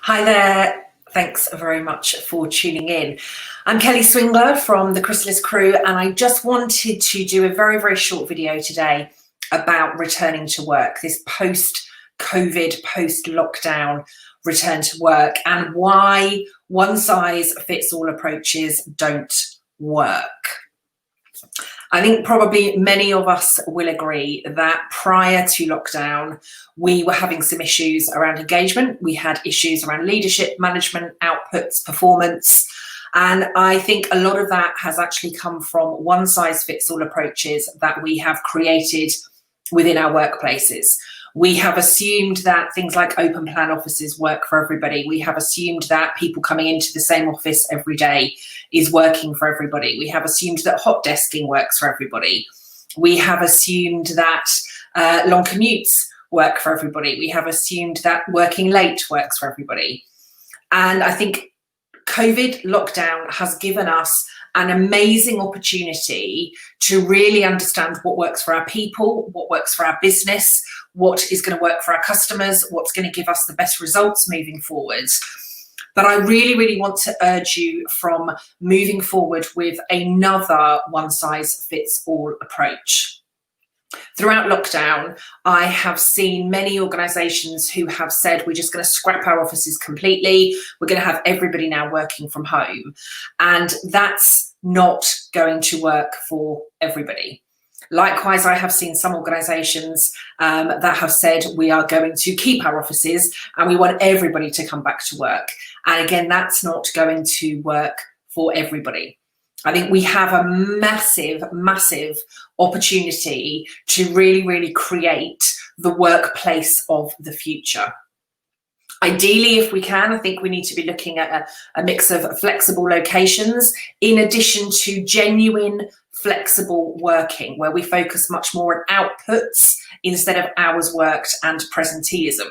Hi there. Thanks very much for tuning in. I'm Kelly Swingler from the Chrysalis crew, and I just wanted to do a very, very short video today about returning to work, this post-COVID, post-lockdown return to work, and why one-size-fits-all approaches don't work. I think probably many of us will agree that prior to lockdown, we were having some issues around engagement. We had issues around leadership, management, outputs, performance. And I think a lot of that has actually come from one-size-fits-all approaches that we have created within our workplaces. We have assumed that things like open plan offices work for everybody. We have assumed that people coming into the same office every day is working for everybody. We have assumed that hot desking works for everybody. We have assumed that long commutes work for everybody. We have assumed that working late works for everybody. And I think COVID lockdown has given us an amazing opportunity to really understand what works for our people, what works for our business, what is going to work for our customers, what's going to give us the best results moving forwards. But I really, really want to urge you from moving forward with another one-size-fits-all approach. Throughout lockdown, I have seen many organisations who have said, we're just going to scrap our offices completely. We're going to have everybody now working from home. And that's not going to work for everybody. Likewise, I have seen some organisations that have said we are going to keep our offices and we want everybody to come back to work. And again, that's not going to work for everybody. I think we have a massive, massive opportunity to really, really create the workplace of the future. Ideally, if we can, I think we need to be looking at a mix of flexible locations in addition to genuine flexible working, where we focus much more on outputs instead of hours worked and presenteeism.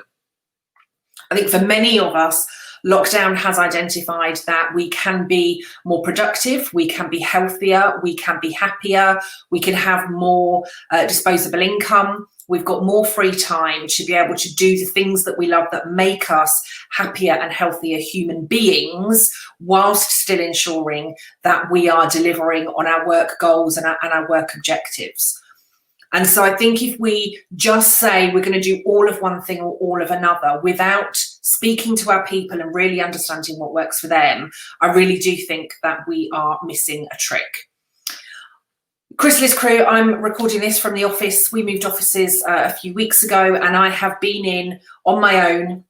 I think for many of us, lockdown has identified that we can be more productive, we can be healthier, we can be happier, we can have more disposable income. We've got more free time to be able to do the things that we love that make us happier and healthier human beings, whilst still ensuring that we are delivering on our work goals and our work objectives. And so I think if we just say we're going to do all of one thing or all of another without speaking to our people and really understanding what works for them, I really do think that we are missing a trick. Chrysalis crew, I'm recording this from the office. We moved offices a few weeks ago, and I have been in on my own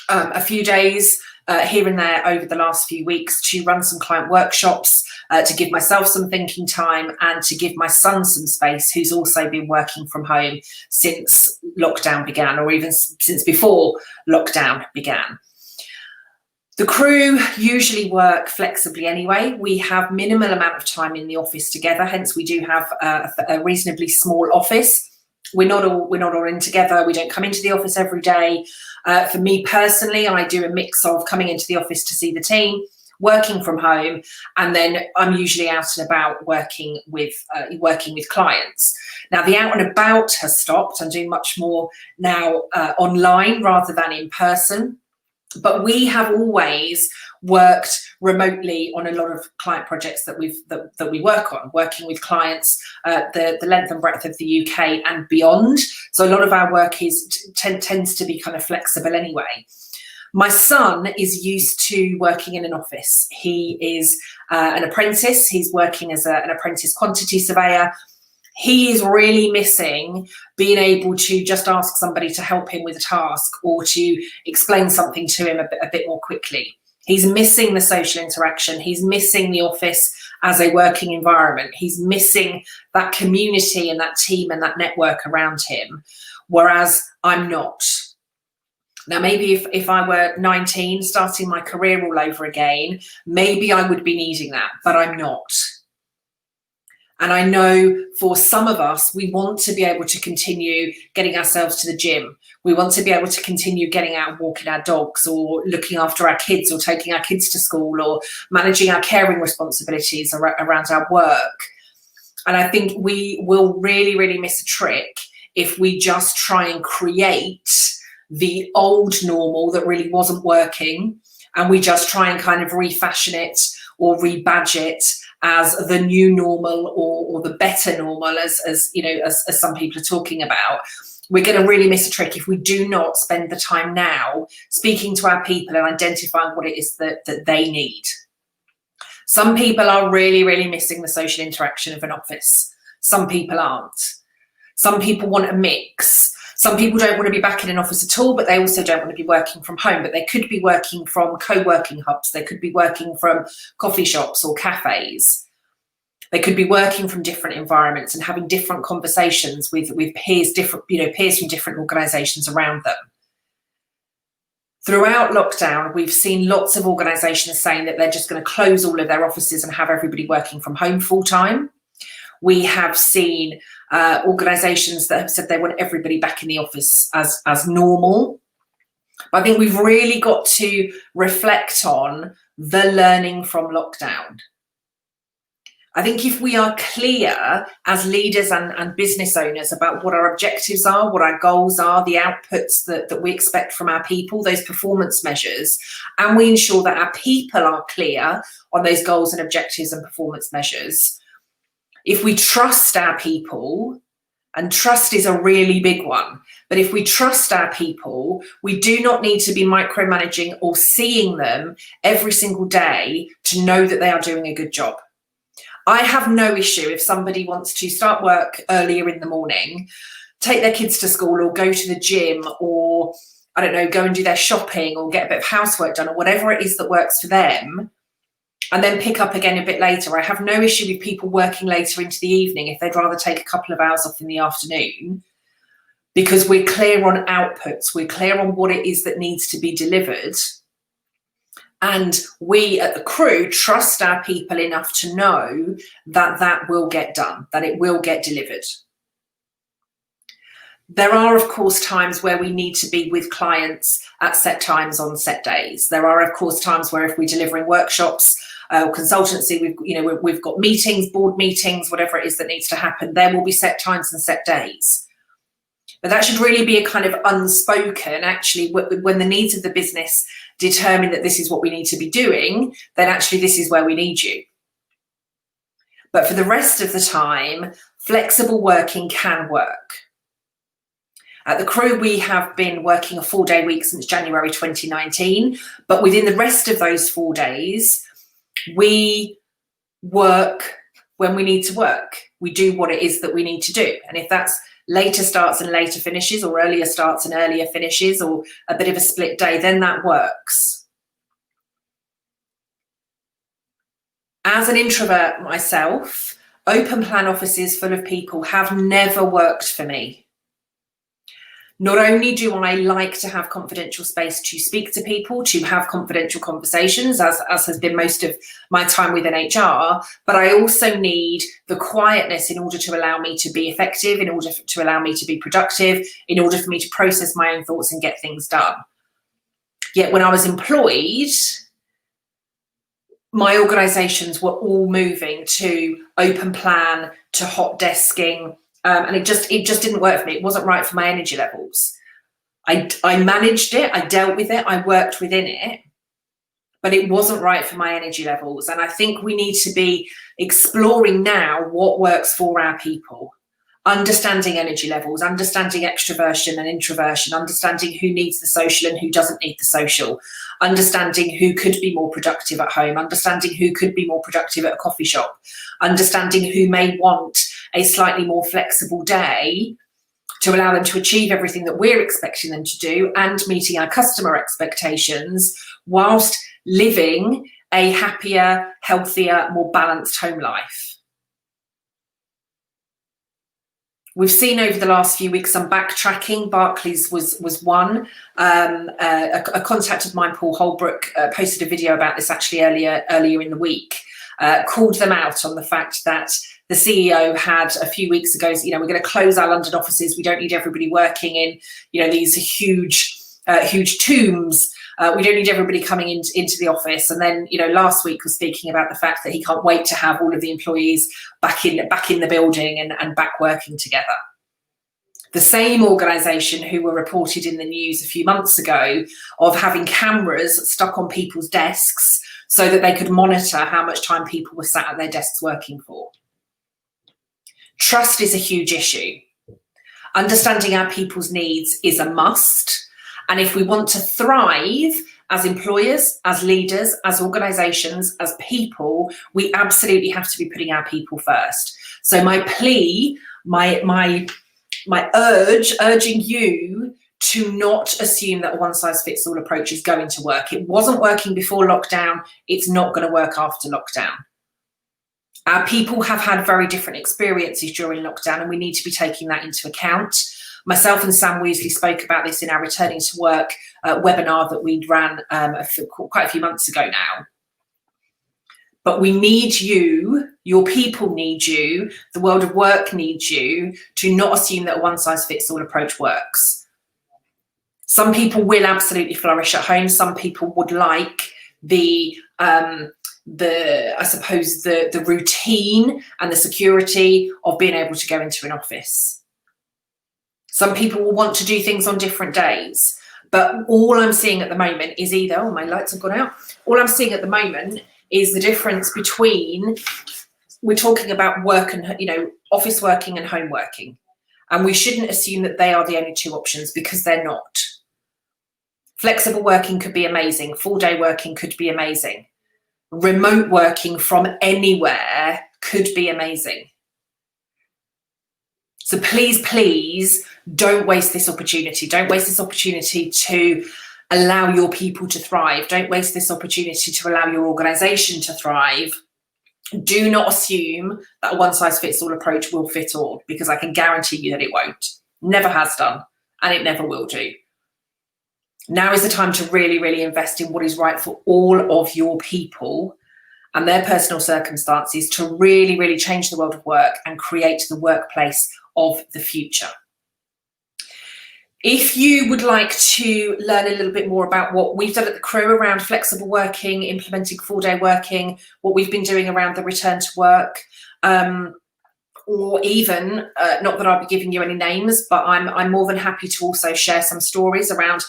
a few days here and there over the last few weeks to run some client workshops, to give myself some thinking time and to give my son some space, who's also been working from home since lockdown began, or even since before lockdown began. The crew usually work flexibly anyway. We have minimal amount of time in the office together, hence we do have a reasonably small office. We're not all in together. We don't come into the office every day. For me personally, I do a mix of coming into the office to see the team, working from home, and then I'm usually out and about working with clients. Now, the out and about has stopped. I'm doing much more now online rather than in person. But we have always worked remotely on a lot of client projects that we work on, working with clients the length and breadth of the UK and beyond. So a lot of our work tends to be kind of flexible anyway. My son is used to working in an office. He is an apprentice. He's working as an apprentice quantity surveyor. He is really missing being able to just ask somebody to help him with a task or to explain something to him a bit more quickly. He's missing the social interaction. He's missing the office as a working environment. He's missing that community and that team and that network around him, whereas I'm not. Now, maybe if I were 19, starting my career all over again, maybe I would be needing that, but I'm not. And I know for some of us, we want to be able to continue getting ourselves to the gym. We want to be able to continue getting out and walking our dogs, or looking after our kids, or taking our kids to school, or managing our caring responsibilities around our work. And I think we will really, really miss a trick if we just try and create the old normal that really wasn't working, and we just try and kind of refashion it or rebadge it as the new normal or the better normal, as you know, as some people are talking about, we're going to really miss a trick if we do not spend the time now speaking to our people and identifying what it is that they need. Some people are really, really missing the social interaction of an office. Some people aren't. Some people want a mix. Some people don't want to be back in an office at all, but they also don't want to be working from home. But they could be working from co-working hubs. They could be working from coffee shops or cafes. They could be working from different environments and having different conversations with peers, peers from different organisations around them. Throughout lockdown, we've seen lots of organisations saying that they're just going to close all of their offices and have everybody working from home full time. We have seen organisations that have said they want everybody back in the office as normal. But I think we've really got to reflect on the learning from lockdown. I think if we are clear as leaders and business owners about what our objectives are, what our goals are, the outputs that we expect from our people, those performance measures, and we ensure that our people are clear on those goals and objectives and performance measures, if we trust our people, and trust is a really big one, but if we trust our people, we do not need to be micromanaging or seeing them every single day to know that they are doing a good job. I have no issue if somebody wants to start work earlier in the morning, take their kids to school or go to the gym, or I don't know, go and do their shopping or get a bit of housework done or whatever it is that works for them, and then pick up again a bit later. I have no issue with people working later into the evening if they'd rather take a couple of hours off in the afternoon, because we're clear on outputs, we're clear on what it is that needs to be delivered. And we at the Crew trust our people enough to know that that will get done, that it will get delivered. There are, of course, times where we need to be with clients at set times on set days. There are, of course, times where if we're delivering workshops or consultancy, we've got meetings, board meetings, whatever it is that needs to happen, there will be set times and set days. But that should really be a kind of unspoken, actually, when the needs of the business determine that this is what we need to be doing, then actually this is where we need you. But for the rest of the time, flexible working can work. At the Crew, we have been working a 4-day week since January 2019, but within the rest of those 4 days, we work when we need to work. We do what it is that we need to do. And if that's later starts and later finishes, or earlier starts and earlier finishes, or a bit of a split day, then that works. As an introvert myself, open plan offices full of people have never worked for me. Not only do I like to have confidential space to speak to people, to have confidential conversations, as has been most of my time within HR, but I also need the quietness in order to allow me to be effective, in order to allow me to be productive, in order for me to process my own thoughts and get things done. Yet when I was employed, my organisations were all moving to open plan, to hot desking, and it just didn't work for me. It wasn't right for my energy levels. I managed it, I dealt with it, I worked within it, but it wasn't right for my energy levels. And I think we need to be exploring now what works for our people. Understanding energy levels, understanding extroversion and introversion, understanding who needs the social and who doesn't need the social, understanding who could be more productive at home, understanding who could be more productive at a coffee shop, understanding who may want a slightly more flexible day to allow them to achieve everything that we're expecting them to do, and meeting our customer expectations whilst living a happier, healthier, more balanced home life. We've seen over the last few weeks some backtracking. Barclays was one. A contact of mine, Paul Holbrook, posted a video about this actually earlier in the week, called them out on the fact that the CEO had a few weeks ago, we're going to close our London offices. We don't need everybody working in, these huge tombs. We don't need everybody coming into the office. And then, last week was speaking about the fact that he can't wait to have all of the employees back in the building and back working together. The same organisation who were reported in the news a few months ago of having cameras stuck on people's desks so that they could monitor how much time people were sat at their desks working for. Trust is a huge issue. Understanding our people's needs is a must. And if we want to thrive as employers, as leaders, as organisations, as people, we absolutely have to be putting our people first. So my plea, my urging you to not assume that a one-size-fits-all approach is going to work. It wasn't working before lockdown. It's not going to work after lockdown. Our people have had very different experiences during lockdown, and we need to be taking that into account. Myself and Sam Weasley spoke about this in our Returning to Work webinar that we ran quite a few months ago now. But we need you, your people need you, the world of work needs you to not assume that a one-size-fits-all approach works. Some people will absolutely flourish at home. Some people would like the routine and the security of being able to go into an office. Some people will want to do things on different days. But all I'm seeing at the moment is either, oh, my lights have gone out. All I'm seeing at the moment is the difference between, we're talking about work and, office working and home working. And we shouldn't assume that they are the only two options, because they're not. Flexible working could be amazing. Full day working could be amazing. Remote working from anywhere could be amazing. So please, please don't waste this opportunity. Don't waste this opportunity to allow your people to thrive. Don't waste this opportunity to allow your organisation to thrive. Do not assume that a one-size-fits-all approach will fit all, because I can guarantee you that it won't. Never has done, and it never will do. Now is the time to really, really invest in what is right for all of your people and their personal circumstances to really, really change the world of work and create the workplace of the future. If you would like to learn a little bit more about what we've done at the Crew around flexible working, implementing full-day working, what we've been doing around the return to work, or even, not that I'll be giving you any names, but I'm more than happy to also share some stories around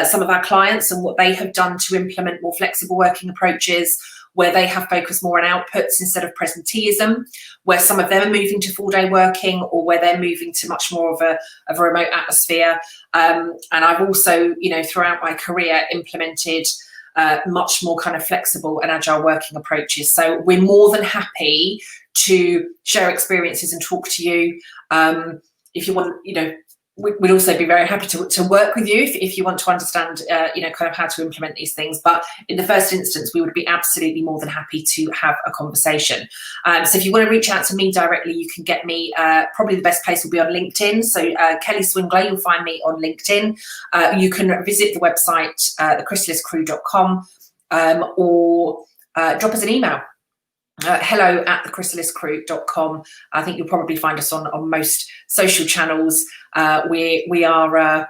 some of our clients and what they have done to implement more flexible working approaches, where they have focused more on outputs instead of presenteeism, where some of them are moving to full-day working, or where they're moving to much more of a remote atmosphere. And I've also, throughout my career, implemented much more kind of flexible and agile working approaches. So we're more than happy to share experiences and talk to you. If you want, we'd also be very happy to work with you if you want to understand, kind of how to implement these things. But in the first instance, we would be absolutely more than happy to have a conversation. So if you want to reach out to me directly, you can get me, probably the best place will be on LinkedIn. So Kelly Swingler, you'll find me on LinkedIn. You can visit the website, thechrysaliscrew.com, or drop us an email. hello@thechrysaliscrew.com. I think you'll probably find us on most social channels. We're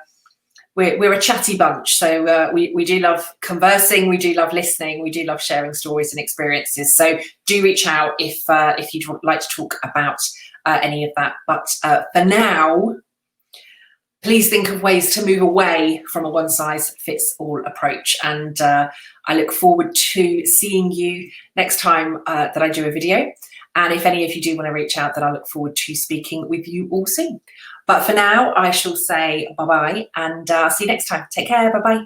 a chatty bunch, so we do love conversing, we do love listening, we do love sharing stories and experiences. So do reach out if you'd like to talk about any of that. But for now, please think of ways to move away from a one-size-fits-all approach. And I look forward to seeing you next time that I do a video. And if any of you do want to reach out, then I look forward to speaking with you all soon. But for now, I shall say bye-bye, and see you next time. Take care. Bye-bye.